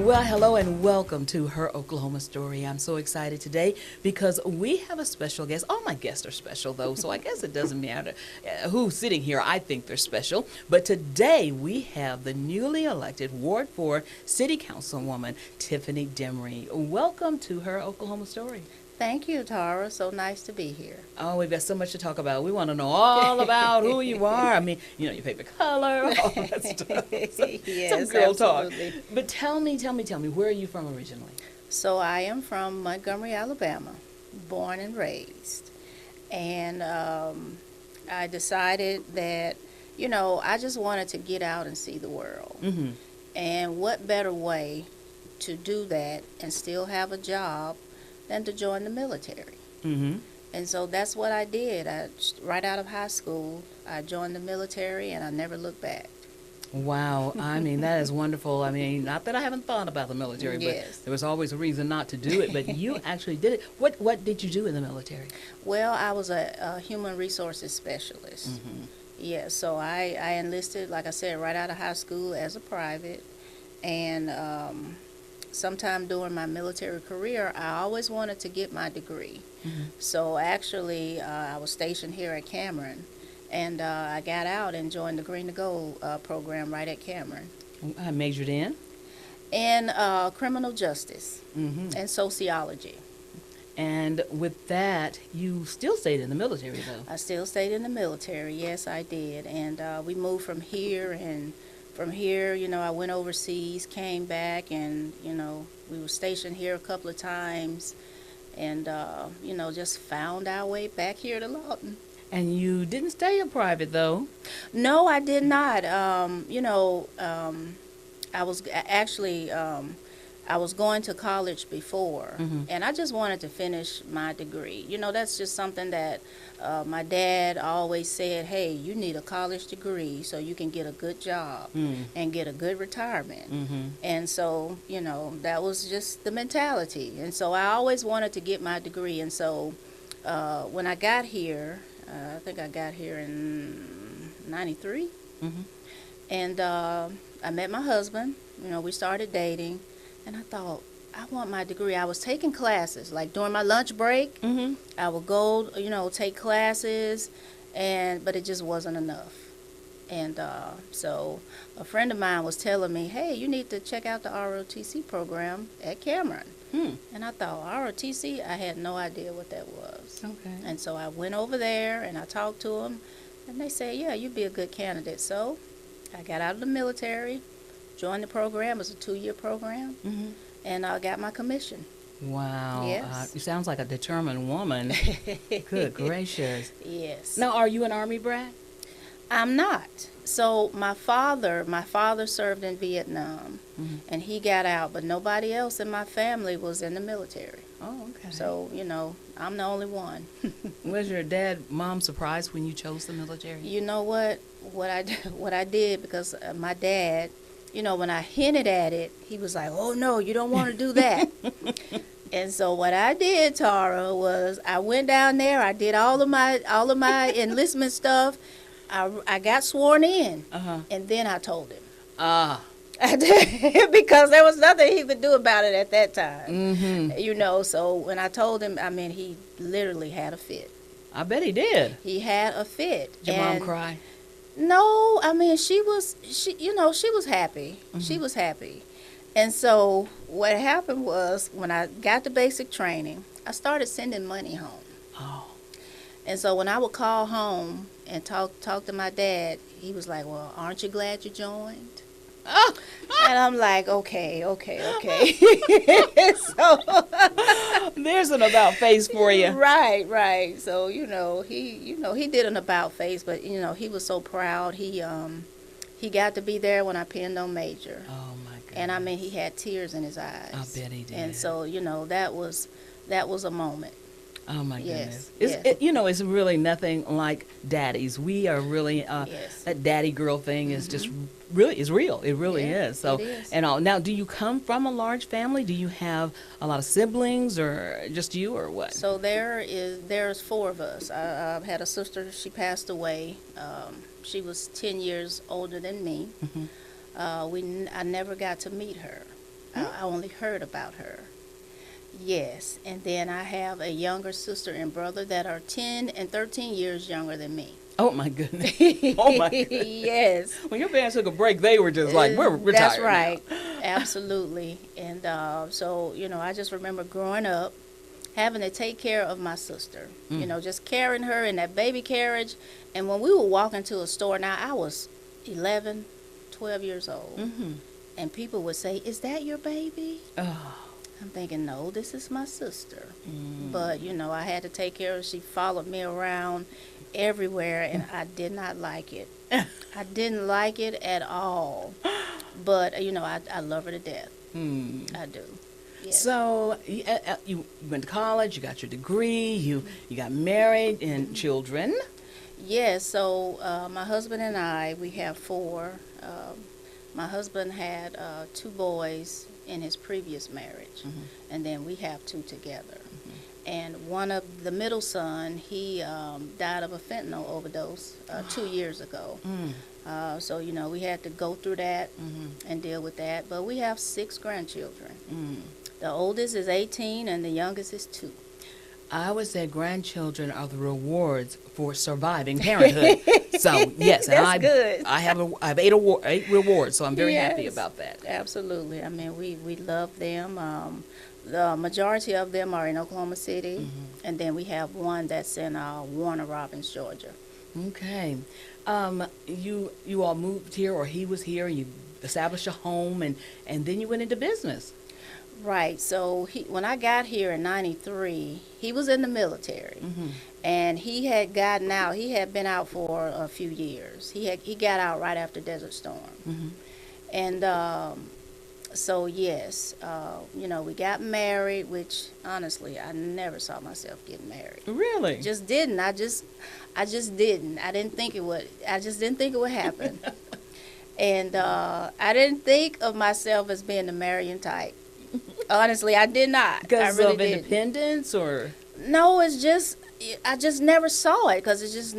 Well, hello and welcome to Her Oklahoma Story. I'm so excited today because we have a special guest. All my guests are special, though, so I guess it doesn't matter who's sitting here. I think they're special. But today we have the newly elected Ward 4 City Councilwoman, Tiffiney Dimery. Welcome to Her Oklahoma Story. Thank you, Tara. So nice to be here. Oh, we've got so much to talk about. We want to know all about who you are. I mean, your favorite color, all that stuff. Yes, Some girl absolutely. talk. But tell me, where are you from originally? So I am from Montgomery, Alabama, born and raised. And I decided that, I just wanted to get out and see the world. Mm-hmm. And what better way to do that and still have a job than to join the military? Mm-hmm. And so that's what I did. Right out of high school, I joined the military, and I never looked back. Wow. I mean, that is wonderful. I mean, not that I haven't thought about the military, Yes. but there was always a reason not to do it. But you actually did it. What did you do in the military? Well, I was a human resources specialist. Mm-hmm. Yeah, so I enlisted, like I said, right out of high school as a private. And sometime during my military career, I always wanted to get my degree. Mm-hmm. So actually, I was stationed here at Cameron. And I got out and joined the Green to Gold program right at Cameron. I majored in? And criminal justice Mm-hmm. and sociology. And with that, you still stayed in the military, though. I still stayed in the military. Yes, I did. And we moved from here, and from here, I went overseas, came back, and, we were stationed here a couple of times, and, just found our way back here to Lawton. And you didn't stay a private, though. No, I did not. I was actually, I was going to college before, Mm-hmm. and I just wanted to finish my degree. That's just something that my dad always said, hey, you need a college degree so you can get a good job and get a good retirement. Mm-hmm. And so, that was just the mentality. And so I always wanted to get my degree. And so when I got here, I think I got here in 93. Mm-hmm. And I met my husband. We started dating. And I thought, I want my degree. I was taking classes. Like during my lunch break, Mm-hmm. I would go, take classes. But it just wasn't enough. And so a friend of mine was telling me, hey, you need to check out the ROTC program at Cameron. And I thought, ROTC? I had no idea what that was. Okay. And so I went over there and I talked to them. And they said, yeah, you'd be a good candidate. So I got out of the military, joined the program. It was a 2-year program. Mm-hmm. And I got my commission. Wow. Yes. You sounds like a determined woman. Good gracious. Yes. Now, are you an Army brat? I'm not. So my father served in Vietnam, Mm-hmm. and he got out, but nobody else in my family was in the military. Oh, okay. So, I'm the only one. Was your mom surprised when you chose the military? You know what? What I did, because my dad, when I hinted at it, he was like, "Oh no, you don't want to do that." And so what I did, Tara, was I went down there. I did all of my enlistment stuff. I got sworn in, Uh-huh. and then I told him. Ah. I did, because there was nothing he could do about it at that time. Mm-hmm. So when I told him, he literally had a fit. I bet he did. He had a fit. Did your mom cry? No, she was happy. Mm-hmm. She was happy. And so what happened was, when I got the basic training, I started sending money home. Oh. And so when I would call home and talk to my dad, he was like, well, aren't you glad you joined? Oh. And I'm like, okay. So There's an about face for you. right. So he did an about face, but he was so proud. He got to be there when I pinned on Major, Oh my goodness. and he had tears in his eyes. I bet he did. And so that was a moment. Oh my Yes, goodness. It's really nothing like daddies. We are really Yes. that daddy girl thing is just really is real. It really Yeah, is. So it is. and all. Now, do you come from a large family? Do you have a lot of siblings, or just you, or what? So there's 4 of us. I had a sister. She passed away. She was 10 years older than me. Mhm. I never got to meet her. I only heard about her. Yes, and then I have a younger sister and brother that are 10 and 13 years younger than me. Oh my goodness. Oh my goodness. Yes. When your parents took a break, they were just like, we're retired. That's right. Absolutely. And so, I just remember growing up, having to take care of my sister, just carrying her in that baby carriage. And when we would walk into a store, now I was 11, 12 years old, and people would say, "Is that your baby?" Oh. I'm thinking, no, this is my sister. But, I had to take care of her. She followed me around everywhere, and I did not like it. I didn't like it at all. But, I love her to death. I do. Yes. So you went to college, you got your degree, you got married and children. Yes, so my husband and I, we have 4. My husband had 2 boys in his previous marriage, and then we have 2 together. And one of the middle son, he died of a fentanyl overdose 2 years ago. So, we had to go through that and deal with that. But we have 6 grandchildren. The oldest is 18 and the youngest is 2. I would say grandchildren are the rewards for surviving parenthood. So yes, and That's good. I have 8 rewards, so I'm very happy about that. Absolutely. I mean, we love them. The majority of them are in Oklahoma City, and then we have one that's in Warner Robins, Georgia. Okay, you all moved here, or he was here. You established a home, and then you went into business. Right. So when I got here in '93, he was in the military, and he had gotten out. He had been out for a few years. He got out right after Desert Storm, and so yes, we got married. Which honestly, I never saw myself getting married. Really? Just didn't. I just didn't. I didn't think it would. I just didn't think it would happen, and I didn't think of myself as being the marrying type. Honestly, I did not. Because really of independence, or? No, it's just I just never saw it because it's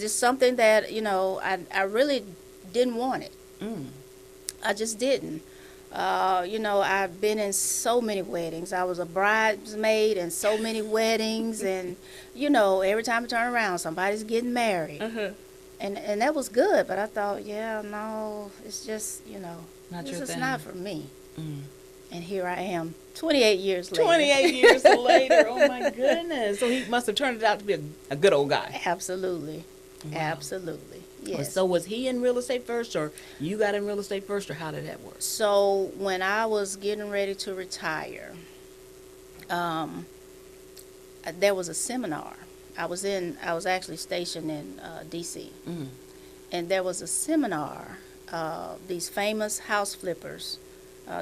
just something that I really didn't want it. I just didn't. I've been in so many weddings. I was a bridesmaid in so many weddings, and every time I turn around, somebody's getting married, and that was good. But I thought, no, it's just Not your this is thing. not for me. And here I am, 28 years later. 28 years later. Oh, my goodness. So he must have turned it out to be a good old guy. Absolutely. Wow. Absolutely. Yes. So was he in real estate first, or you got in real estate first, or how did that work? So when I was getting ready to retire, there was a seminar. I was actually stationed in D.C. And there was a seminar, these famous house flippers.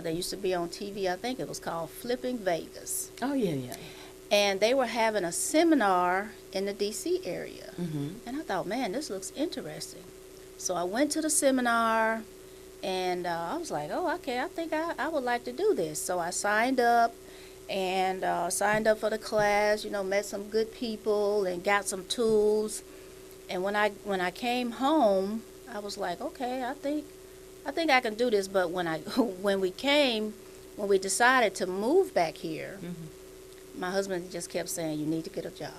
They used to be on TV. I think it was called Flipping Vegas. Oh, yeah. And they were having a seminar in the D.C. area. And I thought, man, this looks interesting. So I went to the seminar, and I was like, oh, okay, I think I would like to do this. So I signed up and signed up for the class, met some good people and got some tools. And when I came home, I was like, okay, I think I can do this. But when we decided to move back here, my husband just kept saying, you need to get a job.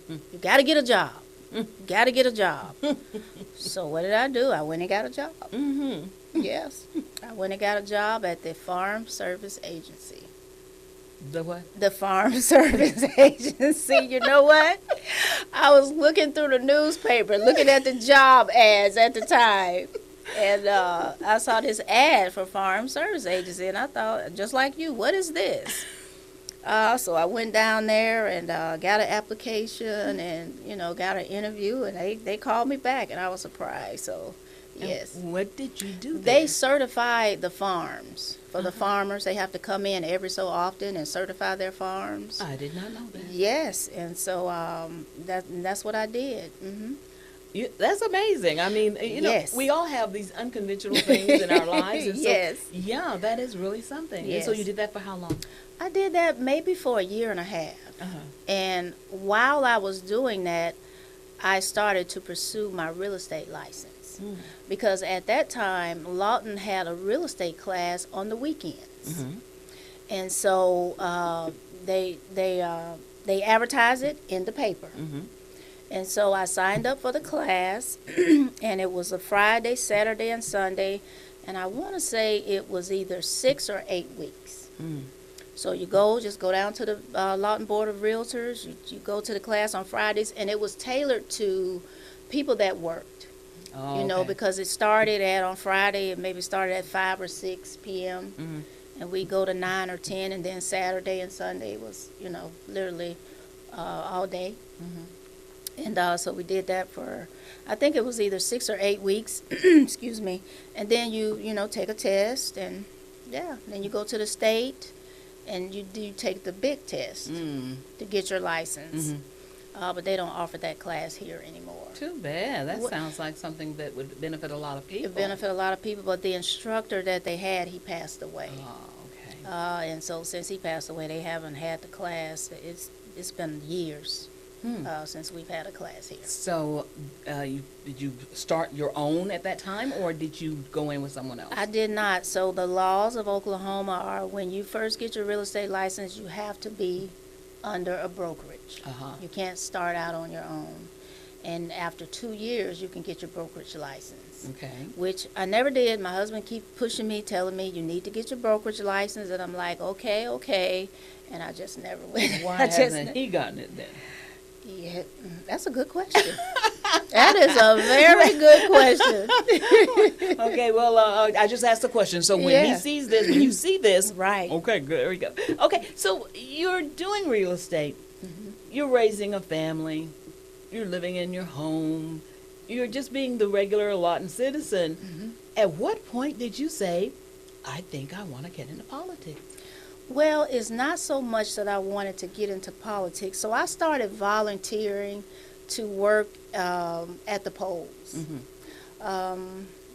You got to get a job. You got to get a job. So what did I do? I went and got a job. Yes. I went and got a job at the Farm Service Agency. The what? The Farm Service Agency. You know what? I was looking through the newspaper, looking at the job ads at the time. And I saw this ad for Farm Service Agency, and I thought, just like you, what is this? So I went down there and got an application and, got an interview, and they called me back, and I was surprised. So, yes. And what did you do there? They certified the farms. For the farmers, they have to come in every so often and certify their farms. I did not know that. Yes, and so that's what I did. That's amazing. I mean, Yes. we all have these unconventional things in our lives. And so, Yes. Yeah, that is really something. Yes. And so you did that for how long? I did that maybe for a year and a half. And while I was doing that, I started to pursue my real estate license. class. Because at that time, Lawton had a real estate class on the weekends. And so they advertised it in the paper. And so I signed up for the class, and it was a Friday, Saturday, and Sunday, and I want to say it was either 6 or 8 weeks. So you just go down to the Lawton Board of Realtors, you go to the class on Fridays, and it was tailored to people that worked. Oh, you know, okay. because it started on Friday, it maybe started at 5 or 6 p.m., and we go to 9 or 10, and then Saturday and Sunday was, literally all day. And so we did that for, I think it was either 6 or 8 weeks, excuse me. And then you take a test, and then you go to the state, and you take the big test to get your license. But they don't offer that class here anymore. Too bad. That sounds like something that would benefit a lot of people. It benefit a lot of people, but the instructor that they had, he passed away. Oh, okay. And so since he passed away, they haven't had the class. It's been years since we've had a class here. So, did you start your own at that time, or did you go in with someone else? I did not. So the laws of Oklahoma are when you first get your real estate license, you have to be under a brokerage. You can't start out on your own. And after 2 years, you can get your brokerage license. Okay. Which I never did. My husband keep pushing me, telling me, you need to get your brokerage license. And I'm like, okay. And I just never went. Why hasn't he gotten it then? Yeah, that's a good question. That is a very good question. Okay, well, I just asked the question. So when he sees this, when you see this, Right. Okay, good. There we go. Okay, so you're doing real estate. You're raising a family. You're living in your home. You're just being the regular Lawton citizen. At what point did you say, I think I want to get into politics? Well, it's not so much that I wanted to get into politics. So I started volunteering to work at the polls.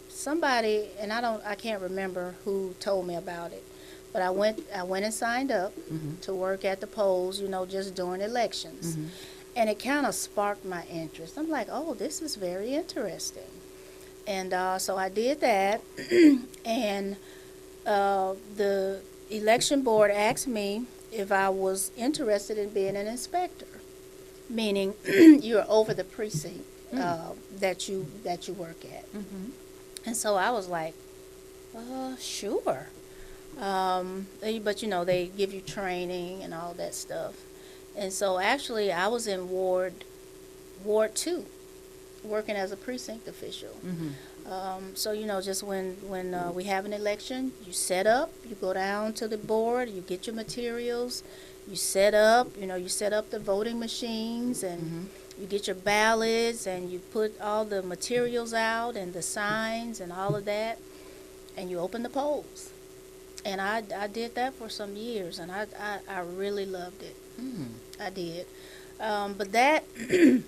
Somebody, and I can't remember who told me about it, but I went and signed up to work at the polls, just during elections. And it kind of sparked my interest. I'm like, oh, this is very interesting. And so I did that, and the election board asked me if I was interested in being an inspector, meaning you're over the precinct that you work at. And so I was like, sure. But they give you training and all that stuff. And so actually I was in Ward 2, working as a precinct official. So, just when we have an election, you set up, you go down to the board, you get your materials, you set up the voting machines, and you get your ballots, and you put all the materials out and the signs and all of that, and you open the polls. And I did that for some years, and I really loved it. I did. But that, it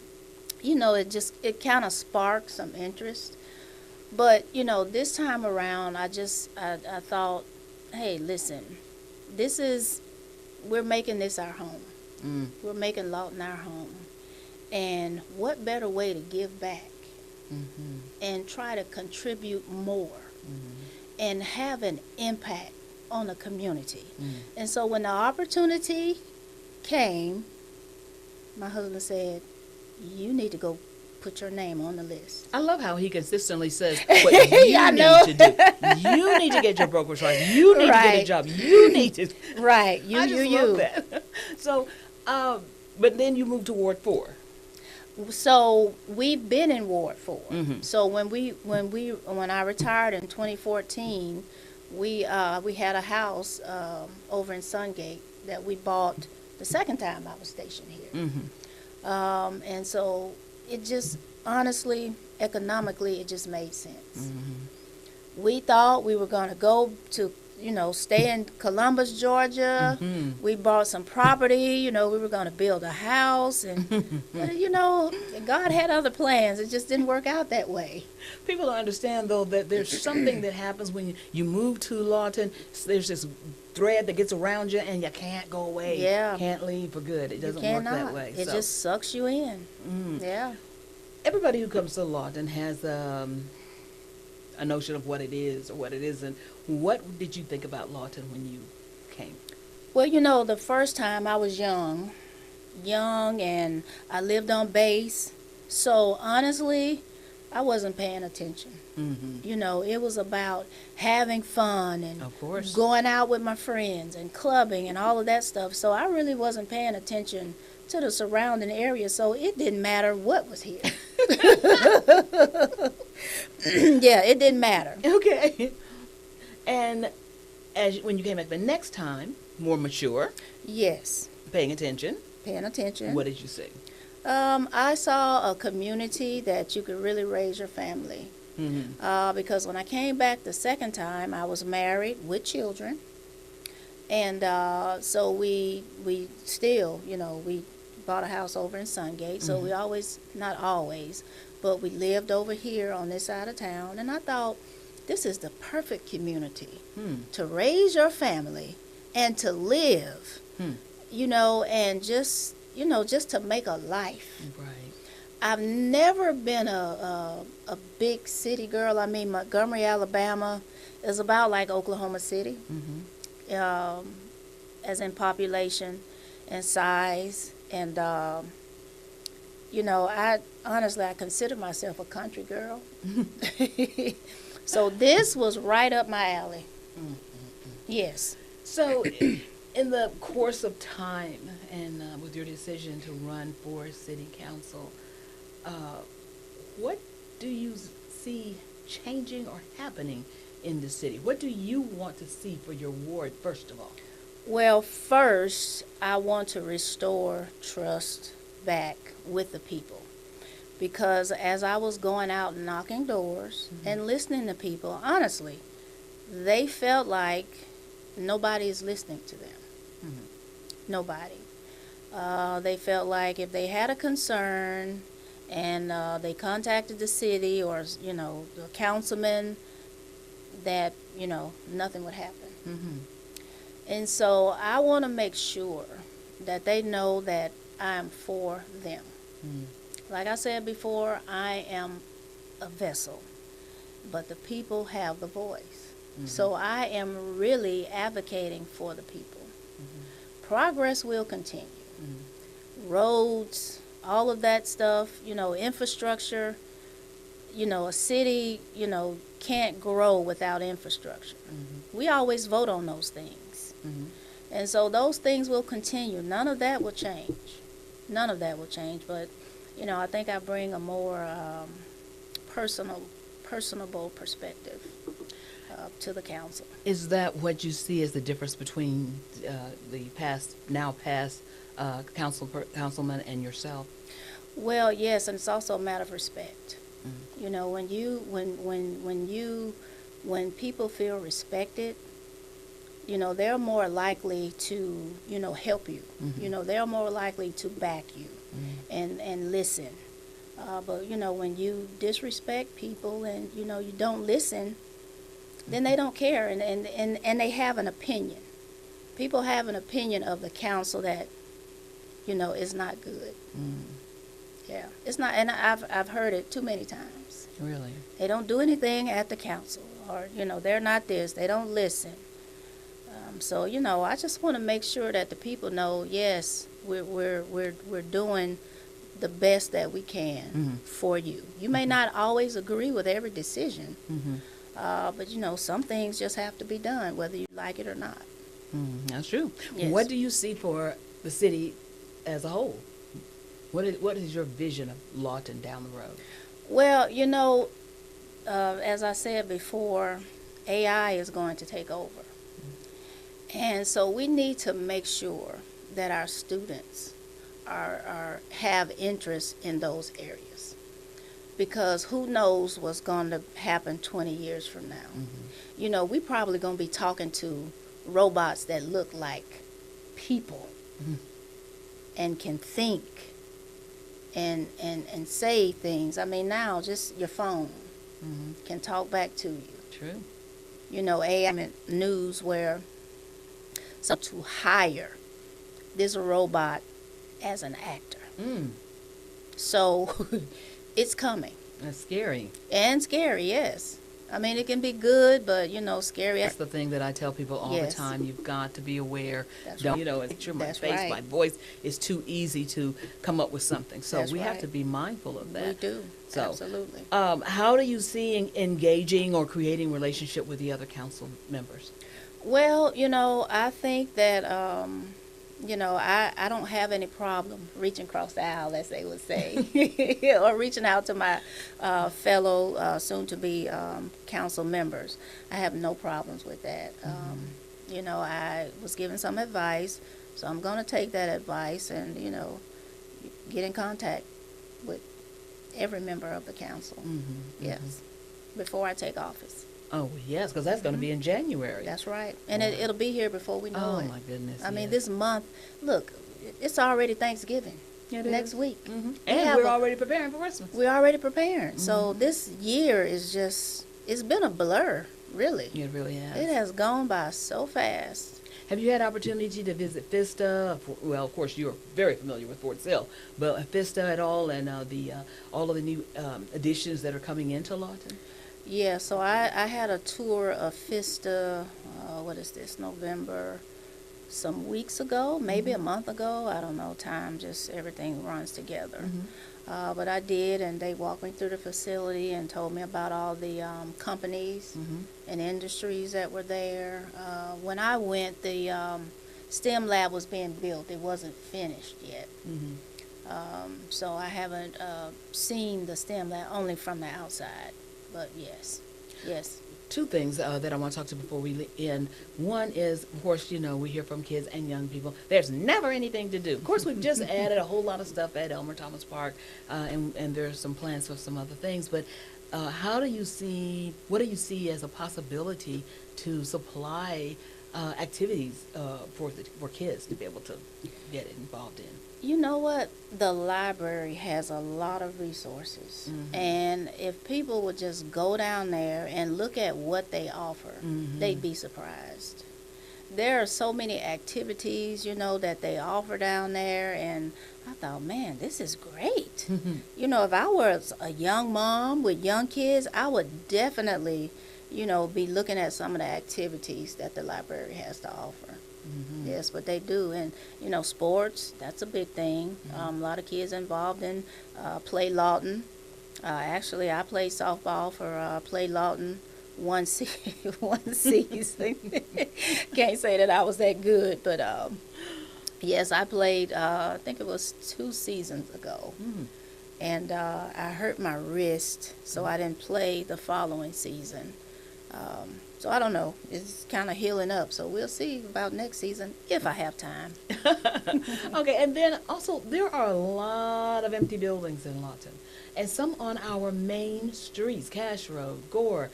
kind of sparked some interest. But, this time around, I thought, hey, listen, we're making this our home. We're making Lawton our home. And what better way to give back and try to contribute more and have an impact on the community. And so when the opportunity came, my husband said, you need to go put your name on the list. I love how he consistently says what you need to do. You need to get your brokerage license. You need to get a job. You need to. Right. I just love that. So, but then you moved to Ward 4. So we've been in Ward 4. So when I retired in 2014, we had a house over in Sungate that we bought the second time I was stationed here. And so it just, honestly, economically, it just made sense. We thought we were going to go to, stay in Columbus, Georgia. We bought some property, we were going to build a house. And, God had other plans. It just didn't work out that way. People don't understand, though, that there's something that happens when you move to Lawton. There's this thread that gets around you, and you can't go away. Yeah. Can't leave for good. It doesn't work that way. It just sucks you in. Yeah. Everybody who comes to Lawton has a notion of what it is or what it isn't. What did you think about Lawton when you came? Well, the first time I was young, and I lived on base. So honestly, I wasn't paying attention. It was about having fun and Of course. going out with my friends and clubbing and all of that stuff. So I really wasn't paying attention to the surrounding area. So it didn't matter what was here. Yeah, it didn't matter. Okay. And when you came back the next time, more mature, Yes, paying attention, paying attention. what did you see? I saw a community that you could really raise your family. Because when I came back the second time, I was married with children. And so we still, we bought a house over in Sungate. So we always, not always, but we lived over here on this side of town. And I thought, this is the perfect community to raise your family and to live, and just to make a life. Right. I've never been a big city girl. I mean, Montgomery, Alabama is about like Oklahoma City, as in population and size. And, I consider myself a country girl. So this was right up my alley. Yes. So, in the course of time and with your decision to run for city council, what do you see changing or happening in the city? What do you want to see for your ward, first of all? Well, first, I want to restore trust back with the people. Because as I was going out and knocking doors and listening to people, honestly, they felt like nobody is listening to them. Nobody. They felt like if they had a concern and they contacted the city or, the councilman, that, nothing would happen. And so I want to make sure that they know that I'm for them. Like I said before, I am a vessel, but the people have the voice. So I am really advocating for the people. Progress will continue. Roads, all of that stuff, infrastructure, a city, can't grow without infrastructure. We always vote on those things. And so those things will continue. None of that will change. None of that will change. But, I think I bring a more personable perspective to the council. Is that what you see as the difference between the now past councilman and yourself? Well, yes, and it's also a matter of respect. When people feel respected, they're more likely to, help you. They're more likely to back you and listen. But, when you disrespect people and, you don't listen, then they don't care and they have an opinion. People have an opinion of the council that, is not good. Yeah, it's not, and I've heard it too many times. Really? They don't do anything at the council, or they're not this. They don't listen. So I just want to make sure that the people know. Yes, we're doing the best that we can for you. You may not always agree with every decision, but some things just have to be done, whether you like it or not. That's true. Yes. What do you see for the city as a whole? What is your vision of Lawton down the road? Well, as I said before, AI is going to take over. And so we need to make sure that our students have interest in those areas. Because who knows what's going to happen 20 years from now. We probably going to be talking to robots that look like people and can think and say things. I mean, now just your phone can talk back to you. True. AI news where to hire this robot as an actor. So it's coming. That's scary. And scary, yes. I mean, it can be good, but scary. That's the thing that I tell people all the Yes. time. You've got to be aware. That's Don't, right. and picture my That's face, right. my voice is too easy to come up with something. So That's we have right. to be mindful of that. We do. So, Absolutely. How do you see engaging or creating relationship with the other council members? Well, I think that, I don't have any problem reaching across the aisle, as they would say, or reaching out to my fellow soon-to-be council members. I have no problems with that. I was given some advice, so I'm going to take that advice and, get in contact with every member of the council. Yes, before I take office. Oh, yes, because that's going to be in January. That's right. And Wow. it'll be here before we know it. Oh, my goodness. I mean, yes. this month, look, it's already Thanksgiving. It Next is. week. Mhm. We And have we're a- already preparing for Christmas. We're already preparing. So this year is it's been a blur, really. It really has. It has gone by so fast. Have you had opportunity to visit Vista? Well, of course, you're very familiar with Fort Sill, but Vista at all, and all of the new additions that are coming into Lawton? Yeah, so I had a tour of Fista, what is this, November, some weeks ago, maybe a month ago. I don't know, time, just everything runs together. But I did, and they walked me through the facility and told me about all the companies and industries that were there. When I went, the STEM lab was being built. It wasn't finished yet. So I haven't seen the STEM lab, only from the outside. But yes. Two things that I want to talk to before we end. One is, of course, we hear from kids and young people, there's never anything to do. Of course, we've just added a whole lot of stuff at Elmer Thomas Park, and there's some plans for some other things. But what do you see as a possibility to supply activities for kids to be able to get involved in? You know what? The library has a lot of resources. And if people would just go down there and look at what they offer, they'd be surprised. There are so many activities, that they offer down there. And I thought, man, this is great. If I was a young mom with young kids, I would definitely, be looking at some of the activities that the library has to offer. Yes, but they do. And, sports, that's a big thing. A lot of kids involved in Play Lawton. Actually, I played softball for Play Lawton one season. Can't say that I was that good, but yes, I played, I think it was 2 seasons ago. And I hurt my wrist, so I didn't play the following season. So I don't know. It's kind of healing up. So we'll see about next season if I have time. Okay, and then also there are a lot of empty buildings in Lawton, and some on our main streets, Cash Road, Gore,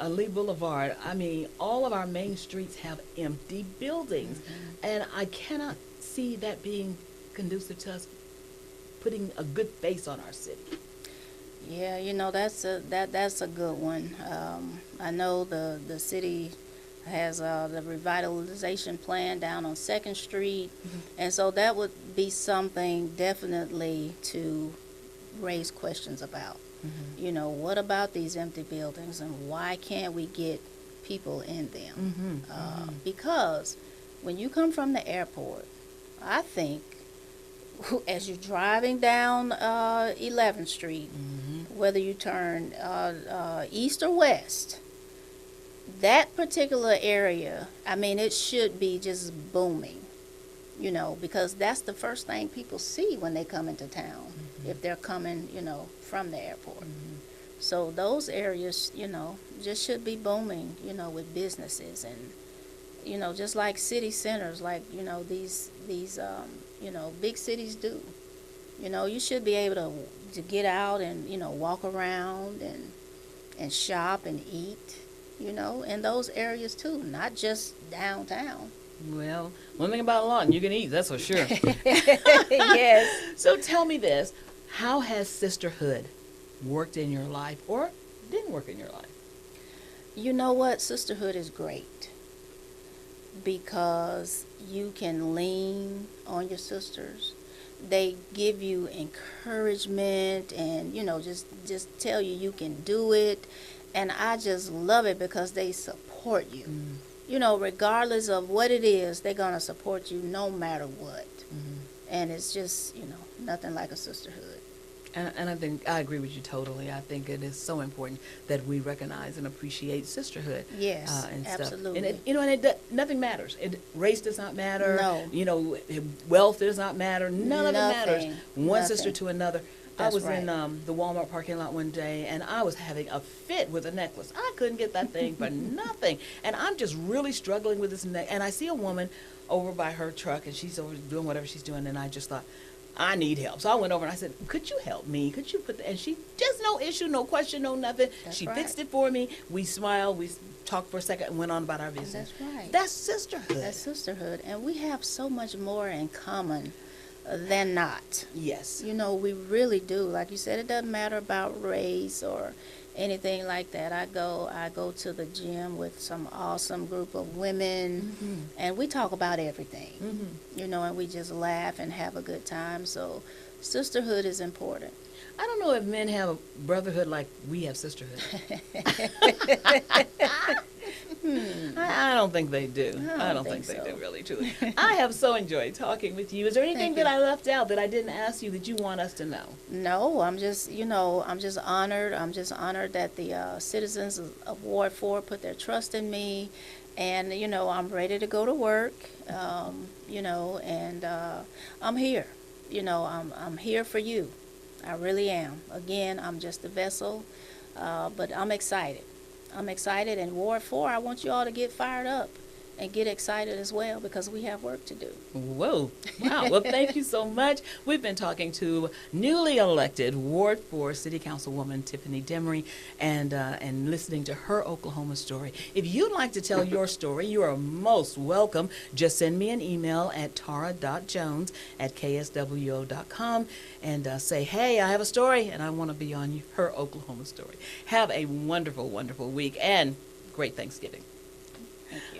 Lee Boulevard. I mean, all of our main streets have empty buildings, and I cannot see that being conducive to us putting a good face on our city. Yeah, that's a good one. I know the city has the revitalization plan down on 2nd Street, and so that would be something definitely to raise questions about. What about these empty buildings, and why can't we get people in them? Because when you come from the airport, I think as you're driving down 11th Street, whether you turn east or west, that particular area, I mean, it should be just booming, because that's the first thing people see when they come into town, if they're coming, from the airport. So those areas, just should be booming, with businesses and, just like city centers, like, these big cities do. You should be able to get out and, walk around and shop and eat, in those areas too, not just downtown. Well, one thing about Lawton, you can eat, that's for sure. Yes. So tell me this, how has sisterhood worked in your life or didn't work in your life? You know what? Sisterhood is great because you can lean on your sisters. They give you encouragement and, just tell you you can do it. And I just love it because they support you. Regardless of what it is, they're going to support you no matter what. And it's just, nothing like a sisterhood. And I think I agree with you totally. I think it is so important that we recognize and appreciate sisterhood. Yes, and absolutely. Stuff. And nothing matters. Race does not matter. No. Wealth does not matter. None of it matters. One Nothing. sister to another. That's I was right. in the Walmart parking lot one day, and I was having a fit with a necklace. I couldn't get that thing for nothing. And I'm just really struggling with this neck. And I see a woman over by her truck, and she's over doing whatever she's doing, and I just thought, I need help. So I went over and I said, could you help me? Could you put and she, just no issue, no question, no nothing. That's She right. fixed it for me. We smiled, we talked for a second and went on about our business. That's right. That's sisterhood. That's sisterhood. And we have so much more in common than not. Yes. We really do. Like you said, it doesn't matter about race or anything like that. I go to the gym with some awesome group of women, and we talk about everything. And we just laugh and have a good time. So sisterhood is important. I don't know if men have a brotherhood like we have sisterhood. I don't think they do. I don't think they so. do, really, truly. I have so enjoyed talking with you. Is there anything Thank that you. I left out that I didn't ask you that you want us to know? No, I'm just honored. I'm just honored that the citizens of Ward 4 put their trust in me. And, I'm ready to go to work, and I'm here. I'm here for you. I really am. Again, I'm just a vessel, but I'm excited. I'm excited, and Ward 4, I want you all to get fired up and get excited as well because we have work to do. Whoa. Wow. Well, thank you so much. We've been talking to newly elected Ward 4 City Councilwoman Tiffiney Dimery and listening to her Oklahoma story. If you'd like to tell your story, you are most welcome. Just send me an email at tara.jones@kswo.com and say, hey, I have a story and I want to be on her Oklahoma story. Have a wonderful, wonderful week and great Thanksgiving. Thank you.